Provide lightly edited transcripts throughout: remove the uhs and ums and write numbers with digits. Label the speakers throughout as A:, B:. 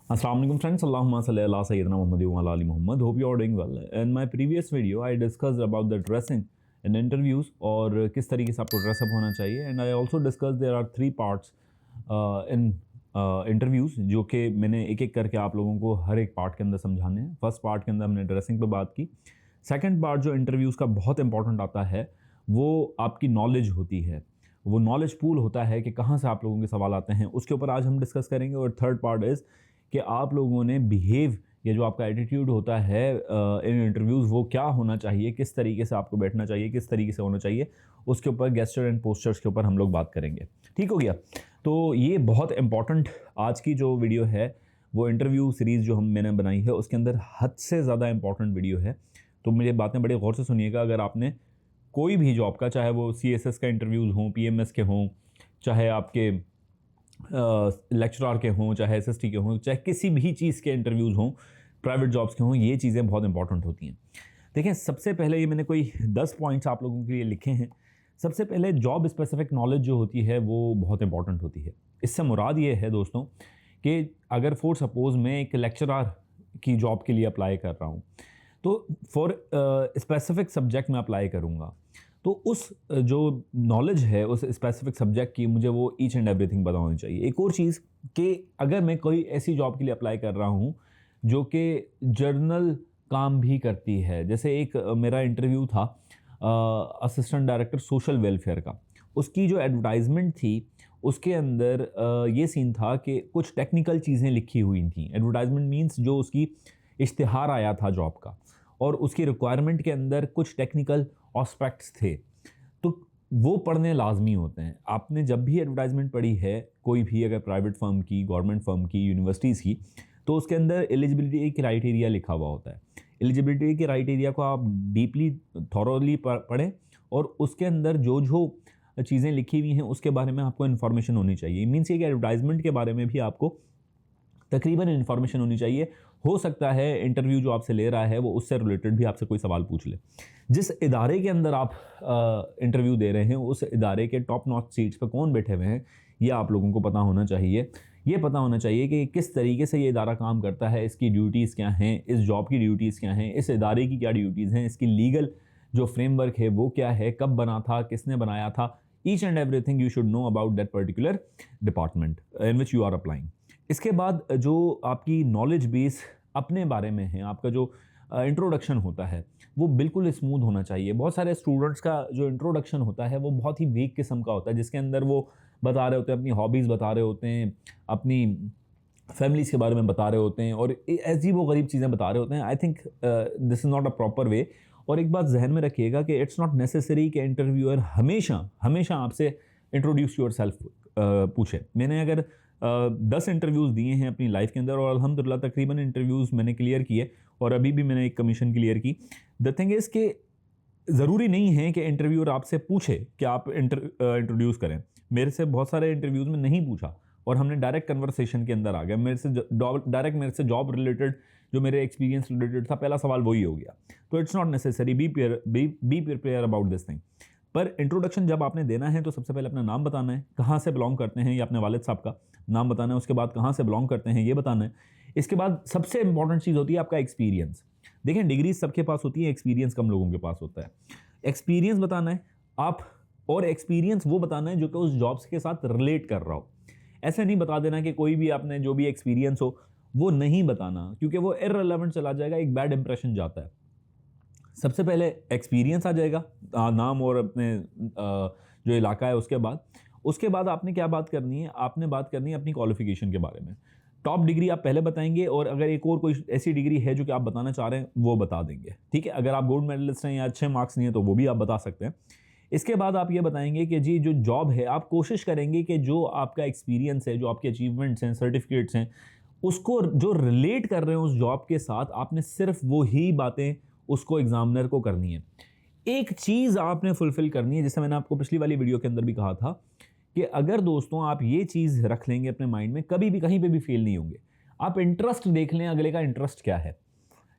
A: Assalamu alaikum friends, Allahumma salli ala Sayyidina Muhammad wa ala ali Muhammad. Hope you are doing well. In my previous video, I discussed about the dressing in interviews और किस तरीके से आपको dress up होना चाहिए and I also discussed there are 3 parts in interviews जो कि मैंने एक एक करके आप लोगों को हर एक पार्ट के अंदर समझाने हैं. फर्स्ट पार्ट के अंदर हमने ड्रेसिंग पे बात की. सेकंड पार्ट जो इंटरव्यूज़ का बहुत इंपॉर्टेंट आता है वो आपकी नॉलेज होती है, वो नॉलेज पूल होता है कि कहाँ से आप लोगों के सवाल आते हैं, उसके ऊपर आज हम डिस्कस करेंगे. और थर्ड पार्ट इज़ कि आप लोगों ने बिहेव या जो आपका एटीट्यूड होता है इन इंटरव्यूज़ वो क्या होना चाहिए, किस तरीके से आपको बैठना चाहिए, किस तरीके से होना चाहिए, उसके ऊपर गेस्चर एंड पोस्चर्स के ऊपर हम लोग बात करेंगे. ठीक हो गया. तो ये बहुत इंपॉर्टेंट आज की जो वीडियो है वो इंटरव्यू सीरीज़ जो मैंने बनाई है उसके अंदर हद से ज़्यादा इंपॉर्टेंट वीडियो है. तो मुझे बातें बड़े गौर से सुनिएगा. अगर आपने कोई भी जॉब का, चाहे वो CSS का इंटरव्यूज़ हों, PMS के हों, चाहे आपके लेक्चरर के हों, चाहे SST के हों, चाहे किसी भी चीज़ के इंटरव्यूज़ हों, प्राइवेट जॉब्स के हों, ये चीज़ें बहुत इंपॉर्टेंट होती हैं. देखें, सबसे पहले ये मैंने कोई 10 पॉइंट्स आप लोगों के लिए लिखे हैं. सबसे पहले जॉब स्पेसिफिक नॉलेज जो होती है वो बहुत इंपॉर्टेंट होती है. इससे मुराद ये है दोस्तों कि अगर फॉर सपोज़ मैं एक लेक्चरर की जॉब के लिए अप्लाई कर रहा हूँ तो फॉर स्पेसिफिक सब्जेक्ट में अप्लाई करूँगा तो उस जो नॉलेज है उस स्पेसिफिक सब्जेक्ट की मुझे वो ईच एंड एवरीथिंग पता होनी चाहिए. एक और चीज़ कि अगर मैं कोई ऐसी जॉब के लिए अप्लाई कर रहा हूँ जो कि जर्नल काम भी करती है, जैसे एक मेरा इंटरव्यू था असिस्टेंट डायरेक्टर सोशल वेलफेयर का, उसकी जो एडवर्टाइजमेंट थी उसके अंदर ये सीन था कि कुछ टेक्निकल चीज़ें लिखी हुई थी. एडवर्टाइजमेंट मीन्स जो उसकी इश्तिहार आया था जॉब का और उसकी रिक्वायरमेंट के अंदर कुछ टेक्निकल एस्पेक्ट्स थे, तो वो पढ़ने लाजमी होते हैं. आपने जब भी एडवर्टाइजमेंट पढ़ी है कोई भी, अगर प्राइवेट फर्म की, गवर्नमेंट फर्म की, यूनिवर्सिटीज़ की, तो उसके अंदर एलिजिबिलिटी क्राइटेरिया लिखा हुआ होता है. एलिजिबिलिटी के क्राइटेरिया को आप डीपली थॉरोली पढ़ें और उसके अंदर जो जो चीज़ें लिखी हुई हैं उसके बारे में आपको इन्फॉर्मेशन होनी चाहिए. मीन्स ये कि एडवर्टाइजमेंट के बारे में भी आपको तकरीबन इन्फॉर्मेशन होनी चाहिए. हो सकता है इंटरव्यू जो आपसे ले रहा है वो उससे रिलेटेड भी आपसे कोई सवाल पूछ ले. जिस इदारे के अंदर आप इंटरव्यू दे रहे हैं उस इदारे के टॉप नॉच सीट्स पर कौन बैठे हुए हैं ये आप लोगों को पता होना चाहिए. ये पता होना चाहिए कि किस तरीके से ये इदारा काम करता है, इसकी ड्यूटीज़ क्या हैं, इस जॉब की ड्यूटीज़ क्या हैं, इस इदारे की क्या ड्यूटीज़ हैं, इसकी लीगल जो फ्रेमवर्क है वो क्या है, कब बना था, किसने बनाया था. Each and everything you should know about that particular department in which you are applying. इसके बाद जो आपकी नॉलेज बेस अपने बारे में है, आपका जो इंट्रोडक्शन होता है वो बिल्कुल स्मूथ होना चाहिए. बहुत सारे स्टूडेंट्स का जो इंट्रोडक्शन होता है वो बहुत ही वीक किस्म का होता है, जिसके अंदर वो बता रहे होते हैं अपनी हॉबीज़, बता रहे होते हैं अपनी फैमिलीज़ के बारे में बता रहे होते हैं और ऐसी वो गरीब चीज़ें बता रहे होते हैं. I think this is not a proper way. और एक बात जहन में रखिएगा कि इट्स नॉट नेसेसरी कि इंटरव्यूअर हमेशा आपसे इंट्रोड्यूस योर सेल्फ पूछे. मैंने अगर 10 इंटरव्यूज़ दिए हैं अपनी लाइफ के अंदर और अल्हम्दुलिल्लाह तकरीबन इंटरव्यूज़ मैंने क्लियर किए और अभी भी मैंने एक कमीशन क्लियर की. द थिंग इज़ कि ज़रूरी नहीं है कि इंटरव्यूअर आपसे पूछे कि आप इंट्रोड्यूस करें. मेरे से बहुत सारे इंटरव्यूज़ में नहीं पूछा और हमने डायरेक्ट कन्वर्सेशन के अंदर आ गए. मेरे से जॉब रिलेटेड जो मेरे एक्सपीरियंस रिलेटेड था, पहला सवाल वही हो गया. तो it's not necessary, be prepare about this thing. पर इंट्रोडक्शन जब आपने देना है तो सबसे पहले अपना नाम बताना है, कहाँ से बिलोंग करते हैं, या अपने वालिद साहब का नाम बताना है. उसके बाद कहाँ से बिलोंग करते हैं ये बताना है. इसके बाद सबसे इंपॉर्टेंट चीज़ होती है आपका एक्सपीरियंस. देखें, डिग्री सबके पास होती है, एक्सपीरियंस कम लोगों के पास होता है. एक्सपीरियंस बताना है आप, और एक्सपीरियंस वो बताना है जो कि उस जॉब्स के साथ रिलेट कर रहा हो. ऐसे नहीं बता देना कि कोई भी आपने जो भी एक्सपीरियंस हो वो नहीं बताना, क्योंकि वो इररिलेवेंट चला जाएगा, एक बैड इंप्रेशन जाता है. सबसे पहले एक्सपीरियंस आ जाएगा, नाम और अपने जो इलाका है. उसके बाद आपने क्या बात करनी है, आपने बात करनी है अपनी क्वालिफिकेशन के बारे में. टॉप डिग्री आप पहले बताएंगे और अगर एक और कोई ऐसी डिग्री है जो कि आप बताना चाह रहे हैं वो बता देंगे. ठीक है, अगर आप गोल्ड मेडलिस्ट हैं या अच्छे मार्क्स नहीं है तो वो भी आप बता सकते हैं. इसके बाद आप ये बताएंगे कि जी जो जॉब है, आप कोशिश करेंगे कि जो आपका एक्सपीरियंस है, जो आपके अचीवमेंट्स हैं, सर्टिफिकेट्स हैं, उसको जो रिलेट कर रहे हैं उस जॉब के साथ, आपने सिर्फ वो ही बातें उसको एग्जामिनर को करनी है. एक चीज़ आपने फुलफिल करनी है, जैसे मैंने आपको पिछली वाली वीडियो के अंदर भी कहा था कि अगर दोस्तों आप ये चीज़ रख लेंगे अपने माइंड में, कभी भी कहीं पे भी फेल नहीं होंगे. आप इंटरेस्ट देख लें, अगले का इंटरेस्ट क्या है.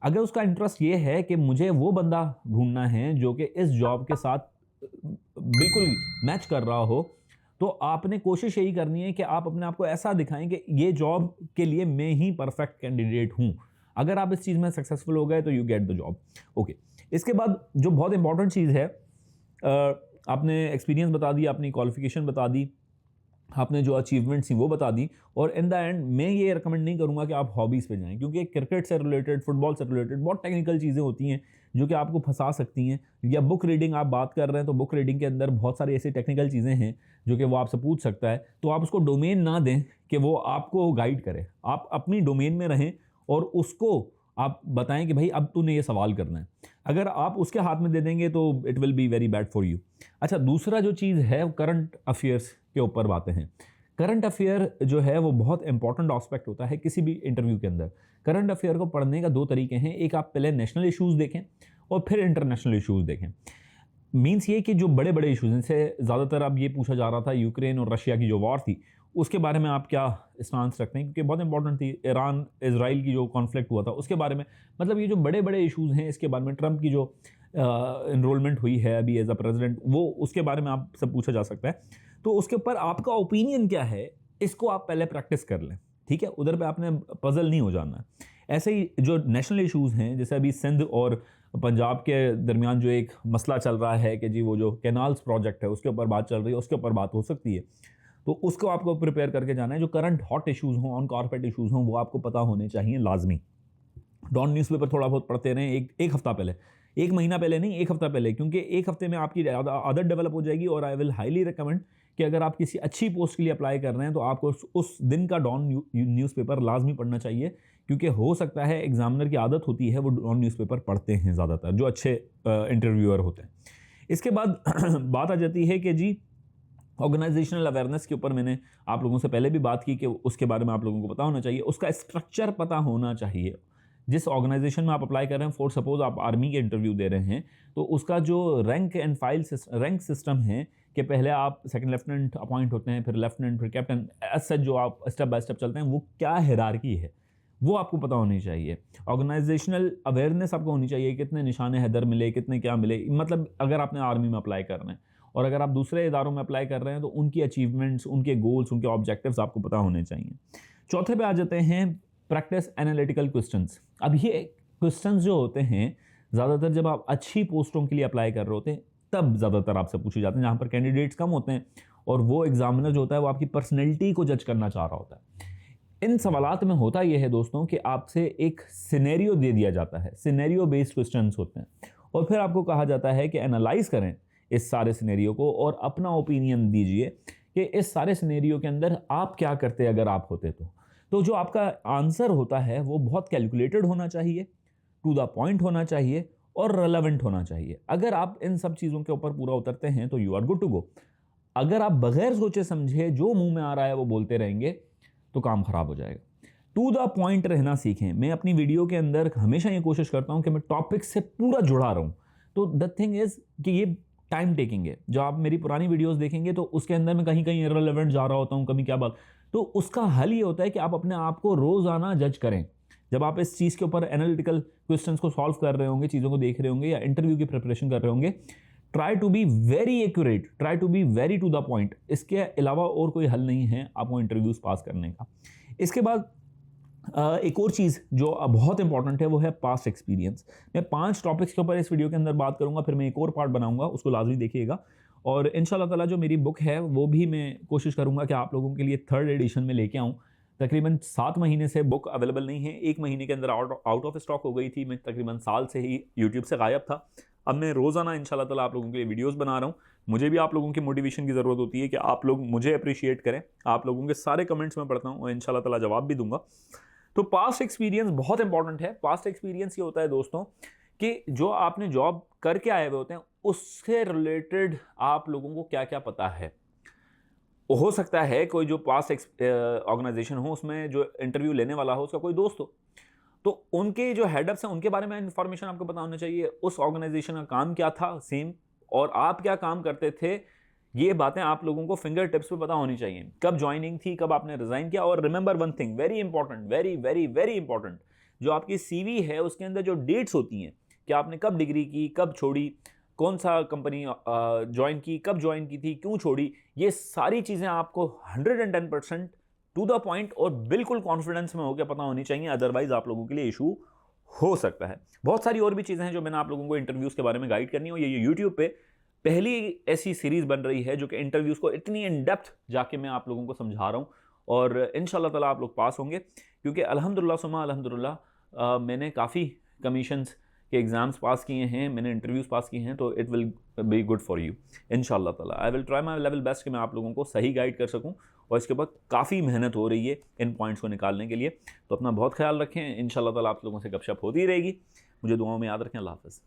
A: अगर उसका इंटरेस्ट ये है कि मुझे वो बंदा ढूंढना है जो कि इस जॉब के साथ बिल्कुल मैच कर रहा हो, तो आपने कोशिश यही करनी है कि आप अपने आप को ऐसा दिखाएं कि ये जॉब के लिए मैं ही परफेक्ट कैंडिडेट हूं। अगर आप इस चीज़ में सक्सेसफुल हो गए तो you get the job. Okay, इसके बाद जो बहुत इंपॉर्टेंट चीज़ है, आपने एक्सपीरियंस बता दिया, अपनी क्वालिफिकेशन बता दी, आपने जो अचीवमेंट्स थी वो बता दी, और इन द एंड मैं ये रिकमेंड नहीं करूँगा कि आप हॉबीज़ पे जाएं, क्योंकि क्रिकेट से रिलेटेड, फुटबॉल से रिलेटेड बहुत टेक्निकल चीज़ें होती हैं जो कि आपको फंसा सकती हैं। या बुक रीडिंग आप बात कर रहे हैं तो बुक रीडिंग के अंदर बहुत सारी ऐसी टेक्निकल चीज़ें हैं जो कि वो आपसे पूछ सकता है, तो आप उसको डोमेन ना दें कि वो आपको गाइड करे। आप अपनी डोमेन में रहें और उसको आप बताएं कि भाई अब तूने ये सवाल करना है। अगर आप उसके हाथ में दे देंगे तो it will be very bad for you. अच्छा, दूसरा जो चीज़ है करंट अफेयर्स के ऊपर बातें हैं। करंट अफेयर जो है वो बहुत इंपॉर्टेंट एस्पेक्ट होता है किसी भी इंटरव्यू के अंदर। करंट अफेयर को पढ़ने का दो तरीके हैं, एक आप पहले नेशनल इश्यूज़ देखें और फिर इंटरनेशनल इश्यूज़ देखें। मीन्स ये कि जो बड़े बड़े इश्यूज़, इनसे ज़्यादातर अब ये पूछा जा रहा था यूक्रेन और रशिया की जो वॉर थी उसके बारे में आप क्या स्टांस रखते हैं, क्योंकि बहुत इंपॉर्टेंट थी। ईरान इजराइल की जो कॉन्फ्लिक्ट हुआ था उसके बारे में, मतलब ये जो बड़े बड़े इश्यूज़ हैं इसके बारे में, ट्रंप की जो इनरोलमेंट हुई है अभी एज अ प्रेसिडेंट, वो उसके बारे में आप सब पूछा जा सकता है। तो उसके ऊपर आपका ओपिनियन क्या है, इसको आप पहले प्रैक्टिस कर लें, ठीक है। उधर पे आपने पजल नहीं हो जाना है। ऐसे ही जो नेशनल इश्यूज़ हैं, जैसे अभी सिंध और पंजाब के दरमियान जो एक मसला चल रहा है कि जी वो जो कैनाल्स प्रोजेक्ट है उसके ऊपर बात चल रही है, उसके ऊपर बात हो सकती है, तो उसको आपको प्रिपेयर करके जाना है। जो करंट हॉट इश्यूज़ हों, ऑन कारपेट इश्यूज़ हों, वो आपको पता होने चाहिए लाजमी। डॉन न्यूज़पेपर थोड़ा बहुत पढ़ते रहें, एक हफ्ता पहले, एक महीना पहले नहीं, एक हफ्ता पहले, क्योंकि एक हफ्ते में आपकी आदत डेवलप हो जाएगी। और आई विल हाईली रिकमेंड कि अगर आप किसी अच्छी पोस्ट के लिए अप्लाई कर रहे हैं तो आपको उस दिन का डॉन न्यूज़पेपर लाजमी पढ़ना चाहिए, क्योंकि हो सकता है एग्जामिनर की आदत होती है वो डॉन न्यूज़पेपर पढ़ते हैं ज़्यादातर, जो अच्छे इंटरव्यूअर होते हैं। इसके बाद बात आ जाती है कि जी ऑर्गेनाइजेशनल अवेयरनेस के ऊपर मैंने आप लोगों से पहले भी बात की कि उसके बारे में आप लोगों को पता होना चाहिए, उसका स्ट्रक्चर पता होना चाहिए। जिस ऑर्गेनाइजेशन में आप अप्लाई कर रहे हैं, फॉर सपोज आप आर्मी के इंटरव्यू दे रहे हैं, तो उसका जो rank and file rank system है कि पहले आप सेकंड लेफ्टिनेंट अपॉइंट होते हैं, फिर लेफ्टिनेंट, फिर कैप्टन, ऐसा जो आप स्टेप बाय स्टेप चलते हैं, वो क्या हायरार्की है वो आपको पता होनी चाहिए। ऑर्गेनाइजेशनल अवेयरनेस आपको होनी चाहिए, कितने निशाने हैदर मिले, कितने क्या मिले, मतलब अगर आपने आर्मी में अप्लाई कर रहे हैं और अगर आप दूसरे इदारों में अप्लाई कर रहे हैं तो उनकी अचीवमेंट्स, उनके गोल्स, उनके ऑब्जेक्टिव्स आपको पता होने चाहिए। चौथे पे आ जाते हैं प्रैक्टिस एनालिटिकल क्वेश्चंस। अब ये क्वेश्चंस जो होते हैं ज़्यादातर जब आप अच्छी पोस्टों के लिए अप्लाई कर रहे होते हैं तब ज़्यादातर आपसे पूछे जाते हैं, जहाँ पर कैंडिडेट्स कम होते हैं और वो एग्जामिनर जो होता है वो आपकी पर्सनैलिटी को जज करना चाह रहा होता है। इन सवालात में होता यह है दोस्तों कि आपसे एक सिनेरियो दे दिया जाता है, सिनेरियो बेस्ड क्वेश्चंस होते हैं, और फिर आपको कहा जाता है कि एनालाइज करें इस सारे सिनेरियो को और अपना ओपिनियन दीजिए कि इस सारे सिनेरियो के अंदर आप क्या करते अगर आप होते तो जो आपका आंसर होता है वो बहुत कैलकुलेटेड होना चाहिए, टू द पॉइंट होना चाहिए और रेलेवेंट होना चाहिए। अगर आप इन सब चीज़ों के ऊपर पूरा उतरते हैं तो you are good to go. अगर आप बगैर सोचे समझे जो मुंह में आ रहा है वो बोलते रहेंगे तो काम खराब हो जाएगा। टू द पॉइंट रहना सीखें। मैं अपनी वीडियो के अंदर हमेशा ये कोशिश करता हूं कि मैं टॉपिक से पूरा जुड़ा रहूं। तो द थिंग इज कि ये टाइम टेकिंग है। जो आप मेरी पुरानी वीडियोस देखेंगे तो उसके अंदर मैं कहीं कहीं इररिलेवेंट जा रहा होता हूं, कभी क्या बात, तो उसका हल ये होता है कि आप अपने आप को रोजाना जज करें। जब आप इस चीज़ के ऊपर एनालिटिकल क्वेश्चंस को सॉल्व कर रहे होंगे, चीज़ों को देख रहे होंगे या इंटरव्यू की प्रिपरेशन कर रहे होंगे, try to be very accurate, try to be very to the point. इसके अलावा और कोई हल नहीं है आपको इंटरव्यूज पास करने का। इसके बाद एक और चीज़ जो बहुत इंपॉर्टेंट है वो है पास्ट एक्सपीरियंस। मैं 5 टॉपिक्स के ऊपर इस वीडियो के अंदर बात करूंगा, फिर मैं एक और पार्ट बनाऊंगा, उसको लाजमी देखिएगा। और इंशाल्लाह ताला जो मेरी बुक है वो भी मैं कोशिश करूंगा कि आप लोगों के लिए 3rd एडिशन में लेके आऊँ। तकरीबन 7 महीने से बुक अवेलेबल नहीं है, 1 महीने के अंदर आउट ऑफ स्टॉक हो गई थी। मैं तकरीबन साल से ही यूट्यूब से गायब था। अब मैं रोज़ाना इंशाल्लाह ताला आप लोगों के लिए वीडियोस बना रहा हूँ। मुझे भी आप लोगों की मोटिवेशन की ज़रूरत होती है कि आप लोग मुझे अप्रिशिएट करें। आप लोगों के सारे कमेंट्स में पढ़ता हूँ और इंशाल्लाह ताला जवाब भी दूंगा। तो पास्ट एक्सपीरियंस बहुत इंपॉर्टेंट है। पास्ट एक्सपीरियंस ये होता है दोस्तों कि जो आपने जॉब करके आए हुए होते हैं उससे रिलेटेड आप लोगों को क्या क्या पता है। हो सकता है कोई जो पास्ट ऑर्गेनाइजेशन हो उसमें जो इंटरव्यू लेने वाला हो उसका कोई दोस्त हो, तो उनके जो हेडअप्स हैं उनके बारे में इंफॉर्मेशन आपको पता होना चाहिए। उस ऑर्गेनाइजेशन का काम क्या था सेम, और आप क्या काम करते थे, ये बातें आप लोगों को फिंगर टिप्स पे पता होनी चाहिए। कब ज्वाइनिंग थी, कब आपने रिजाइन किया। और remember one thing very important, very very very important, जो आपकी सीवी है उसके अंदर जो डेट्स होती हैं कि आपने कब डिग्री की, कब छोड़ी, कौन सा कंपनी ज्वाइन की, कब ज्वाइन की थी, क्यों छोड़ी, ये सारी चीज़ें आपको 110% टू द पॉइंट और बिल्कुल कॉन्फिडेंस में होकर पता होनी चाहिए, अदरवाइज आप लोगों के लिए इशू हो सकता है। बहुत सारी और भी चीज़ें हैं जो मैंने आप लोगों को इंटरव्यूज़ के बारे में गाइड करनी हो। ये यूट्यूब पे पहली ऐसी सीरीज़ बन रही है जो कि इंटरव्यूज़ को इतनी इन डेप्थ जाके मैं आप लोगों को समझा रहा हूँ, और इंशाल्लाह ताला आप लोग पास होंगे, क्योंकि अल्हम्दुलिल्लाह सुम्मा अल्हम्दुलिल्लाह मैंने काफ़ी कमीशंस के एग्ज़ाम्स पास किए हैं, मैंने इंटरव्यूज़ पास किए हैं, तो it will be good for you इंशाल्लाह ताला। I will try my level best कि मैं आप लोगों को सही गाइड कर सकूं, और इसके बाद काफ़ी मेहनत हो रही है इन पॉइंट्स को निकालने के लिए। तो अपना बहुत ख्याल रखें, इंशाल्लाह ताला आप लोगों से गपशप होती रहेगी। मुझे दुआओं में याद रखें। अल्लाह हाफ़िज़।